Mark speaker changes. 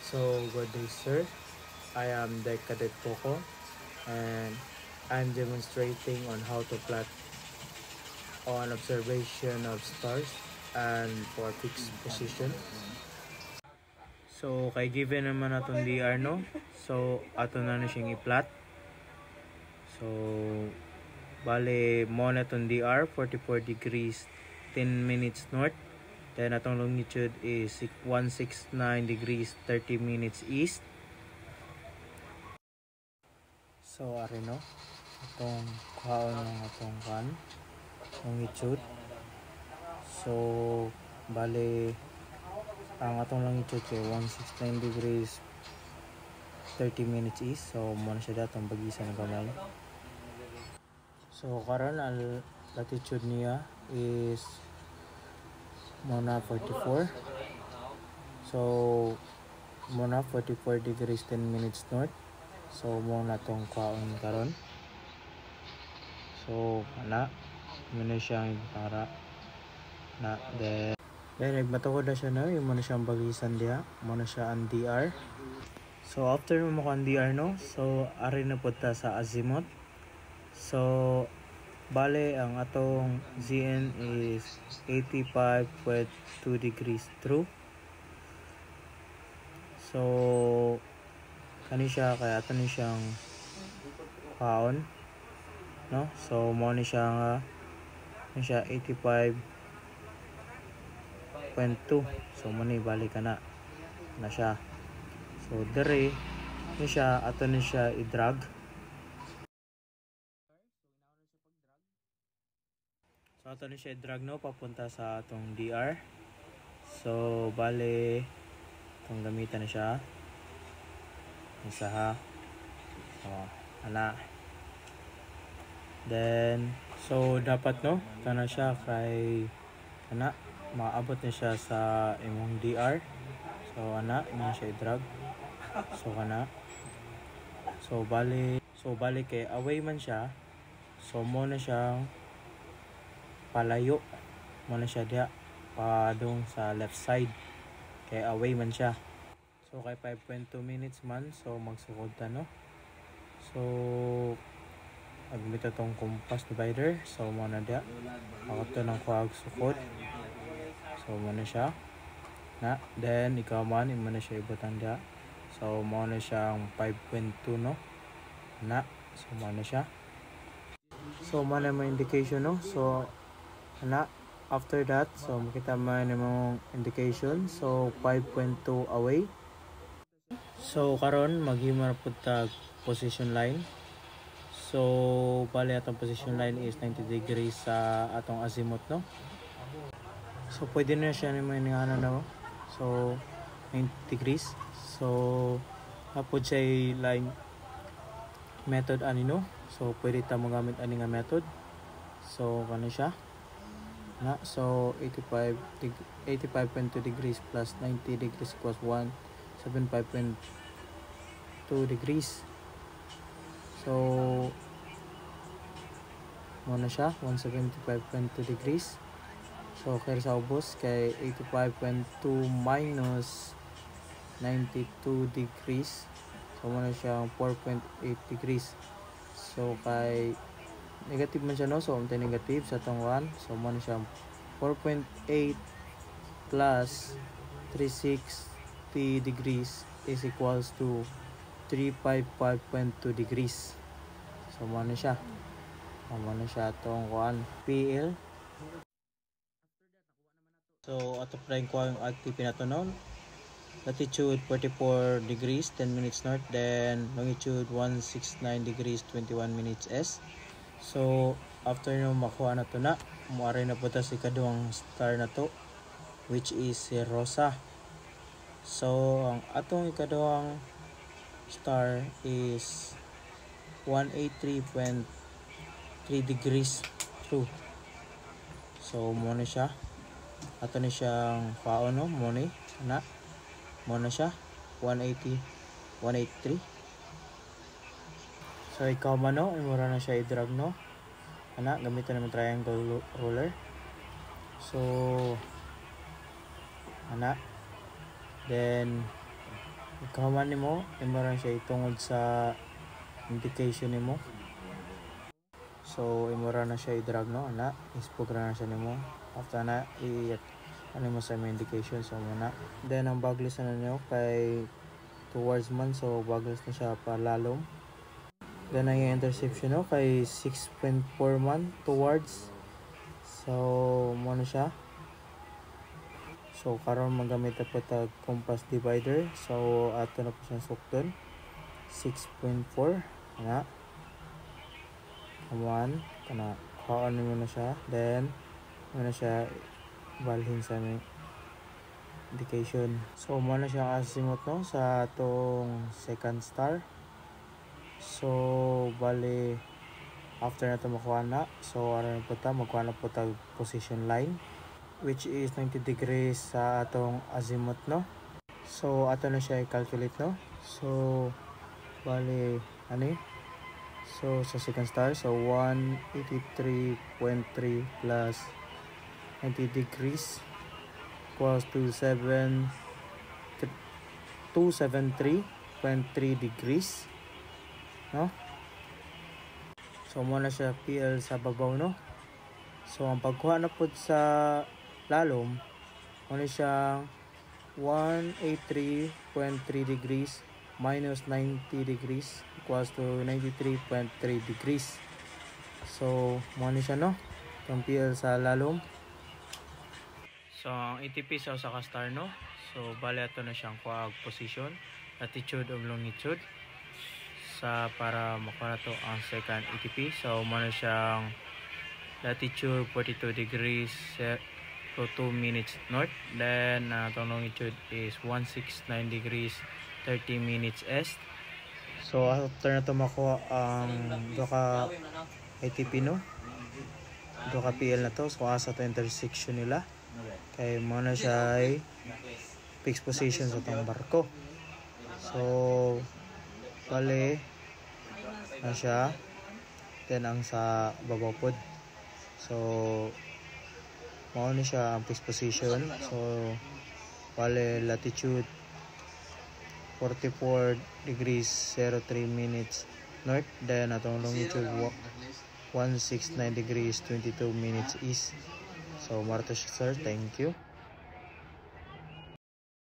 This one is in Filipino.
Speaker 1: So, good day, sir. I am the Cadet Coco, and I'm demonstrating on how to plot on observation of stars and for fixed position. So, kay given naman natong DR, no? So, ato na siyang i-plot. So, bale, mo na itong DR, 44 degrees, 10 minutes north. Then, atong longitude is 169 degrees, 30 minutes east. So, ari no? Itong kuhaon ng atong longitude. So, bale, ang atong longitude kay 169 degrees 30 minutes east. So, muna siya datong bagisan ng kamay. So, karon ang latitude niya is muna 44. So, muna 44 degrees 10 minutes north. So, muna itong kuhaon karon. So, muna siyang para na. Then, nagmatukod na siya na. Yung muna siyang bagisan diya. Muna siya ang DR. So, after mo ang DR, no? So, ari na po ta sa azimuth. So, bale, ang atong ZN is 85.2 degrees true. So, kani siya, kaya ato ni siyang kaon. No? So, mo ni siya 85.2. So, mo ni balik ka na siya. So, dere ni siya, ato ni siya i-drag. So, ato ni siya i-drag, no, papunta sa atong DR. So, bale, itong gamitan na siya. Isa ha. So, Then, so, dapat, no, ito na siya kay, maabot na siya sa imong DR. So, imo siya i-drag. So, So, bale kay away man siya. So, mo na siyang palayo. Mo na siya diya padung sa left side. Kay away man siya. So, kay 5.2 minutes man. So, magsukod ta, no? So, agmita tong compass divider. So, mo na diya. Ako to ng kuwag sukod. So, mo na siya. Then, ikaw man, imo na siya ibutan diya. So, mo na siyang 5.2, no? So, mo na siya. So, mo na may indication, no? So, after that, so, makita man yung indication. So, 5.2 away. So, karon maghimar po tag position line. So, bali atong position line is 90 degrees sa atong azimuth, no? So, pwede na siya naman yung no? So, 90 degrees. So, hapod siya line method no? So, pwede ta magamit ani nga method. So, kano siya? So, 85.2 degrees plus 90 degrees equals 175.2 degrees. So, muna siya, 175.2 degrees. So, kaya sa ubos, kay 85.2 minus 92 degrees. So, muna siya 4.8 degrees. So, kay negative man siya, no? So, umtay negative sa itong 1. So, muna siya 4.8 plus 360 degrees is equals to 355.2 degrees. So, muna siya. Muna siya itong 1 PL. So, ato pa rin ko yung active na ito noon. Latitude 44 degrees 10 minutes north, then longitude 169 degrees 21 minutes s. So, after nyo makuha na ito na, muari na po ta si kaduang star na to, which is si Rosa. So, ang atong ikaduang star is 183.3 degrees true. So, muna siya. Ato na siyang paon, no? Muna siya 183. So, ikaw man, no? Imura na siya i-drag, no? Gamitin naman triangle ruler. So, then ikaman nimo imo ra siya itungod sa indication nimo. So imo ra na siya i-drag no ana ispog ra na siya nimo after na ano mo sa may indication so muna then ang baglis na niyo kay towards man so baglis na siya palalom. Then ang interception no kay 6.4 man towards so mo na siya. So karon magamit na po tag compass divider so ato na po siyang sukton 6.4 ana kaman kana kaon mo na siya then mo na siya balhin sa may indication. So mo na siya azimuth no sa atong second star. So bali after na ito makuha na so aron po ta magkuha na po tag position line which is 90 degrees sa atong azimuth no. So ato na siya i-calculate no. So bali ani so sa second star so 183.3 plus 90 degrees equals to 273.3 degrees no. So mo na siya PL sa babaw no. So ang pagkuha na pud sa lalom mo na siya 183.3 degrees minus 90 degrees equals to 93.3 degrees. So mo na siya no ang PL sa lalom. So ang ATP sa usa ka star no. So bali ato na siyang kuha position, latitude ug longitude sa para makuha na to ang second ATP. So mo na siyang latitude 42 degrees 2 minutes north, then itong longitude is 169 degrees 30 minutes east. So after na to makuha ang duha ka ATP no, duha ka PL na to so asa to intersection nila kay mo na siya ay fixed position sa tong barko. So bali na siya then ang sa babaw pod so mao ni siya ang fixed position. So bali latitude 44 degrees 03 minutes north, then atong longitude 169 degrees 22 minutes east. So marto siya sir, thank you.